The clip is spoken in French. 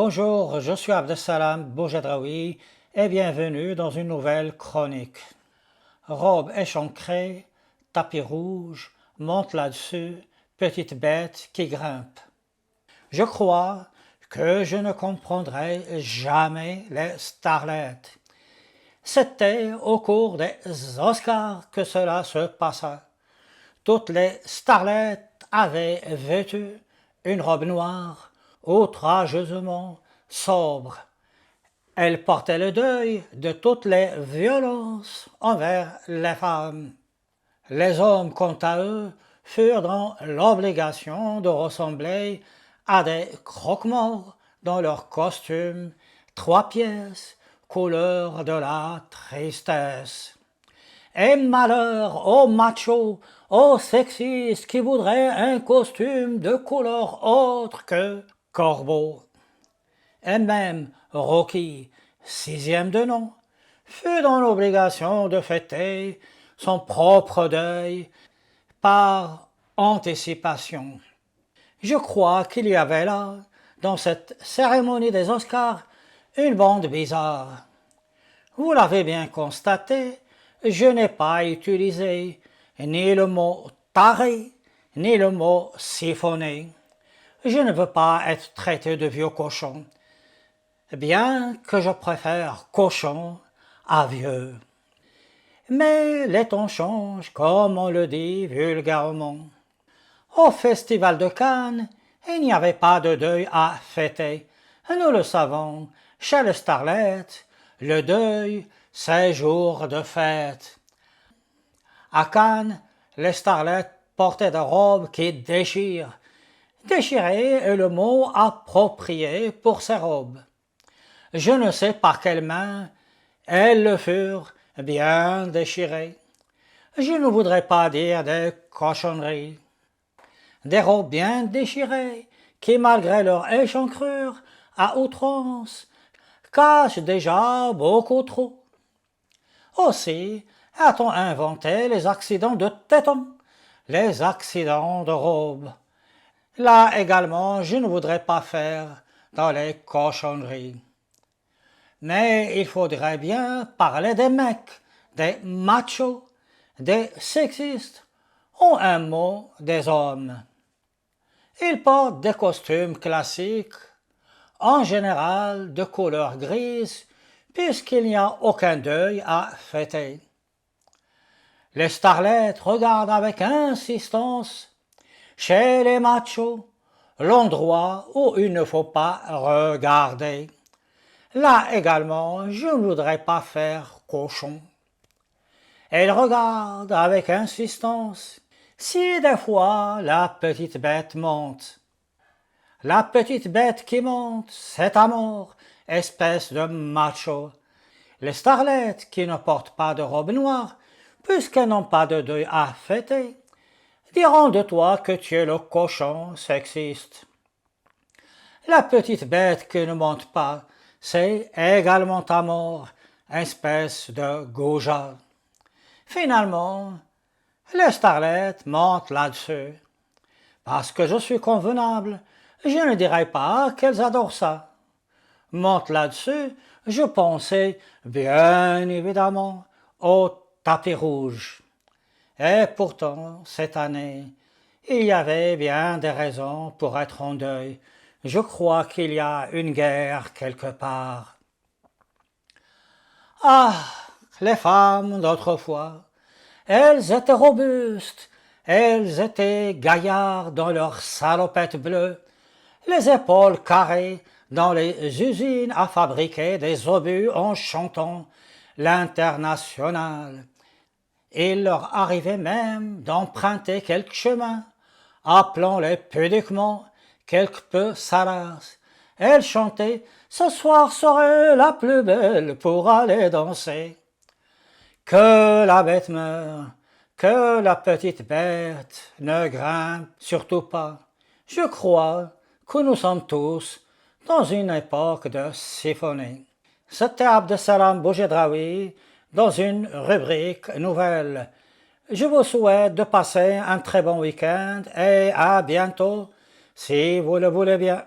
Bonjour, je suis Abdessalam Boujedraoui et bienvenue dans une nouvelle chronique. Robe échancrée, tapis rouge, monte là-dessus, petite bête qui grimpe. Je crois que je ne comprendrai jamais les starlettes. C'était au cours des Oscars que cela se passa. Toutes les starlettes avaient vêtu une robe noire, outrageusement sobre. Elles portaient le deuil de toutes les violences envers les femmes. Les hommes, quant à eux, furent dans l'obligation de ressembler à des croque-morts dans leurs costumes, 3 pièces, couleur de la tristesse. Et malheur aux machos, aux sexistes qui voudraient un costume de couleur autre que corbeau. Et même Rocky, 6e de nom, fut dans l'obligation de fêter son propre deuil par anticipation. Je crois qu'il y avait là, dans cette cérémonie des Oscars, une bande bizarre. Vous l'avez bien constaté, je n'ai pas utilisé ni le mot taré, ni le mot siphonné. Je ne veux pas être traité de vieux cochon, bien que je préfère cochon à vieux. Mais les temps changent, comme on le dit vulgairement. Au Festival de Cannes, il n'y avait pas de deuil à fêter. Nous le savons, chez les starlettes, le deuil, c'est jour de fête. À Cannes, les starlettes portaient des robes qui déchirent. Déchirer est le mot approprié pour ces robes. Je ne sais par quelle main elles le furent bien déchirées. Je ne voudrais pas dire des cochonneries. Des robes bien déchirées qui, malgré leur échancrure à outrance, cachent déjà beaucoup trop. Aussi a-t-on inventé les accidents de téton, les accidents de robe. Là également, je ne voudrais pas faire dans les cochonneries. Mais il faudrait bien parler des mecs, des machos, des sexistes, ou un mot des hommes. Ils portent des costumes classiques, en général de couleur grise, puisqu'il n'y a aucun deuil à fêter. Les starlettes regardent avec insistance, chez les machos, l'endroit où il ne faut pas regarder. Là également, je ne voudrais pas faire cochon. Elles regardent avec insistance si des fois la petite bête monte. La petite bête qui monte, c'est à mort, espèce de macho. Les starlettes qui ne portent pas de robe noire, puisqu'elles n'ont pas de deuil à fêter, diront de toi que tu es le cochon sexiste. La petite bête qui ne monte pas, c'est également à mort, espèce de goujat. Finalement, les starlettes montent là-dessus. Parce que je suis convenable, je ne dirais pas qu'elles adorent ça. Montent là-dessus, je pensais bien évidemment au tapis rouge. Et pourtant, cette année, il y avait bien des raisons pour être en deuil. Je crois qu'il y a une guerre quelque part. Ah, les femmes d'autrefois, elles étaient robustes, elles étaient gaillardes dans leurs salopettes bleues, les épaules carrées dans les usines à fabriquer des obus en chantant l'Internationale. Il leur arrivait même d'emprunter quelques chemins, appelons-les pudiquement quelque peu salaces. Elles chantaient « Ce soir serait la plus belle pour aller danser ». Que la bête meure, que la petite bête ne grimpe surtout pas. Je crois que nous sommes tous dans une époque de symphonie. C'était Abdessalam Boujedraoui dans une rubrique nouvelle. Je vous souhaite de passer un très bon week-end et à bientôt si vous le voulez bien.